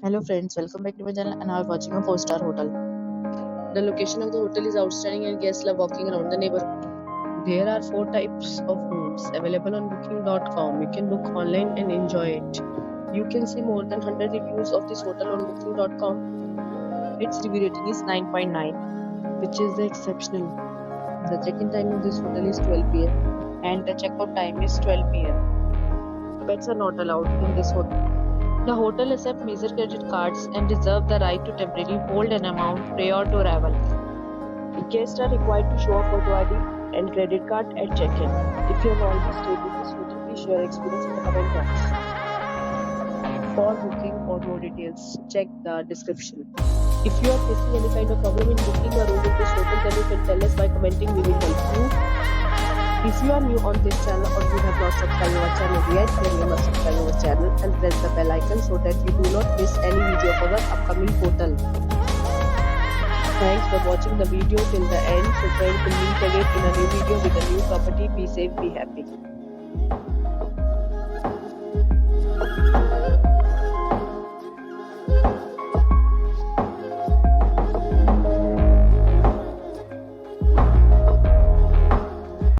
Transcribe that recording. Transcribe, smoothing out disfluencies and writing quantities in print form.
Hello friends, welcome back to my channel and now we're watching a 4-star hotel. The location of the hotel is outstanding and guests love walking around the neighborhood. There are 4 types of rooms available on booking.com. You can book online and enjoy it. You can see more than 100 reviews of this hotel on booking.com. Its review rating is 9.9, which is exceptional. The check-in time of this hotel is 12 p.m. and the check-out time is 12 p.m. Pets are not allowed in this hotel. The hotel accepts major credit cards and reserves the right to temporarily hold an amount prior to arrival. Guests are required to show a photo ID and credit card at check-in. If you have already stayed with this hotel, please share your experience in the comment box. For booking or more details, check the description. If you are facing any kind of problem in booking a room in this hotel, then you can tell us by commenting. We will help you. If you are new on this channel or you have not subscribed our channel yet, then you must subscribe our channel and press the bell icon so that you do not miss any video of our upcoming hotel. Thanks for watching the video till the end. So friends, we'll meet again in a new video with a new property. Be safe, be happy.